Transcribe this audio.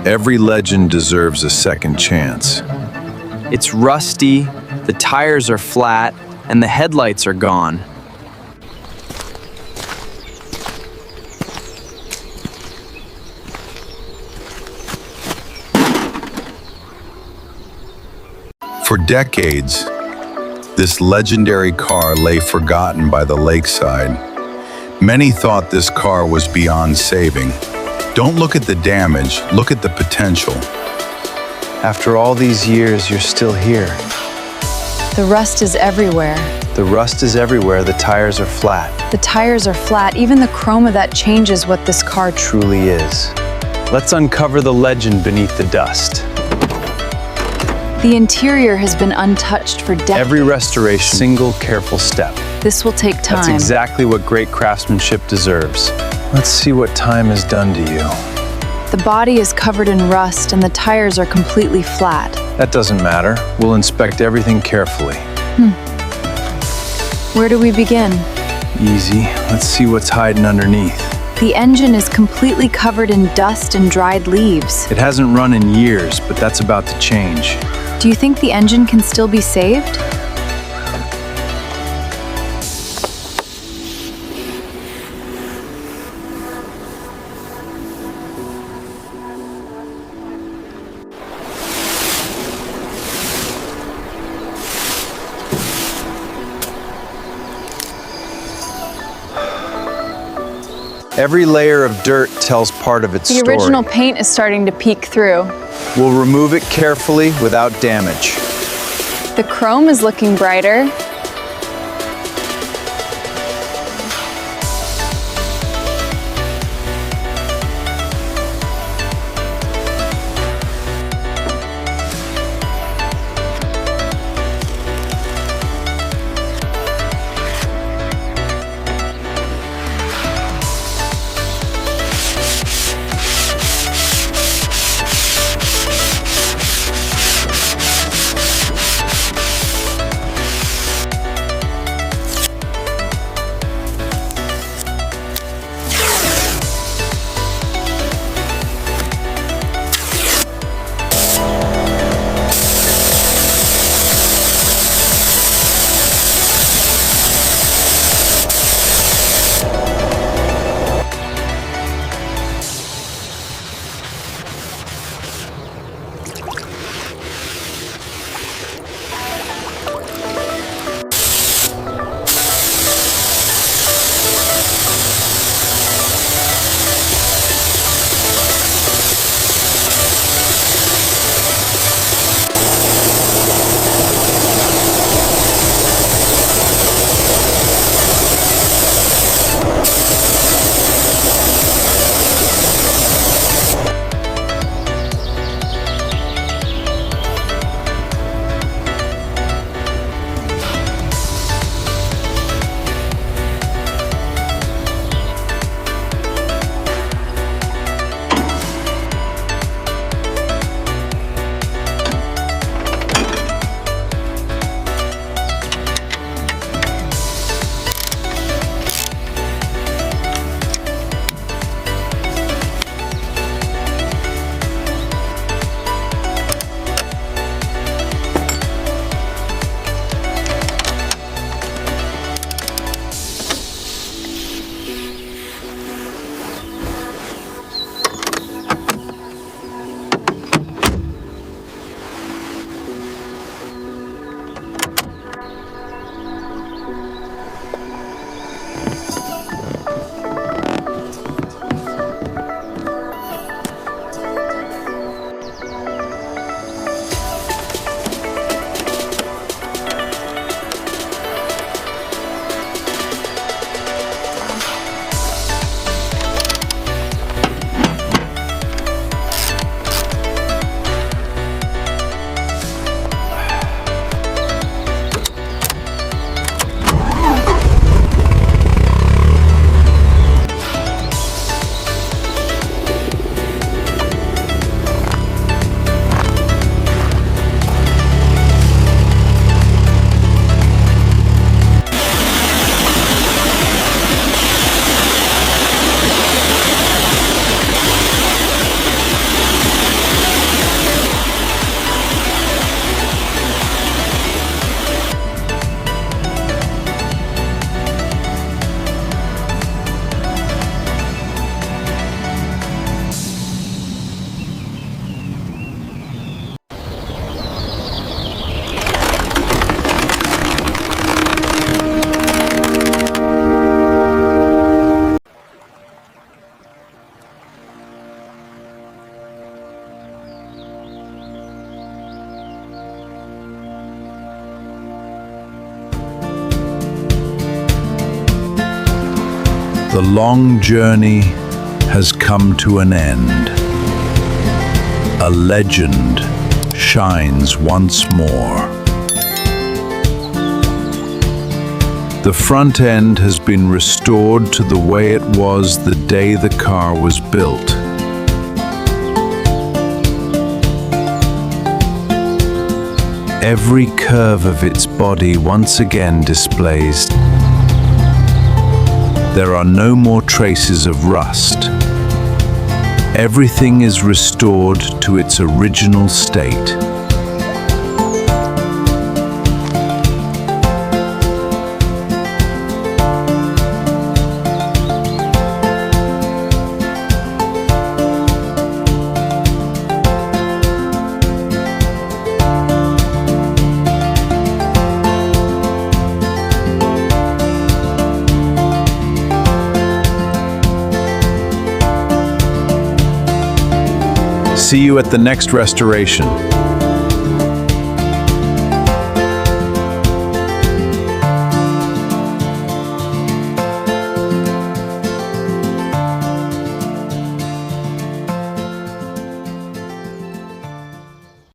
Every legend deserves a second chance. It's rusty, the tires are flat, and the headlights are gone. For decades, this legendary car lay forgotten by the lakeside. Many thought this car was beyond saving. Don't look at the damage, look at the potential. After all these years, you're still here. The rust is everywhere. The rust is everywhere, the tires are flat. The tires are flat, even the chrome of that changes what this car Truly is. Let's uncover the legend beneath the dust. The interior has been untouched for decades. Every restoration, single careful step. This will take time. That's exactly what great craftsmanship deserves. Let's see what time has done to you. The body is covered in rust and the tires are completely flat. That doesn't matter. We'll inspect everything carefully. Where do we begin? Easy. Let's see what's hiding underneath. The engine is completely covered in dust and dried leaves. It hasn't run in years, but that's about to change. Do you think the engine can still be saved? Every layer of dirt tells part of its story. The original paint is starting to peek through. We'll remove it carefully without damage. The chrome is looking brighter. The long journey has come to an end. A legend shines once more. The front end has been restored to the way it was the day the car was built. Every curve of its body once again displays. There are no more traces of rust. Everything is restored to its original state. See you at the next restoration.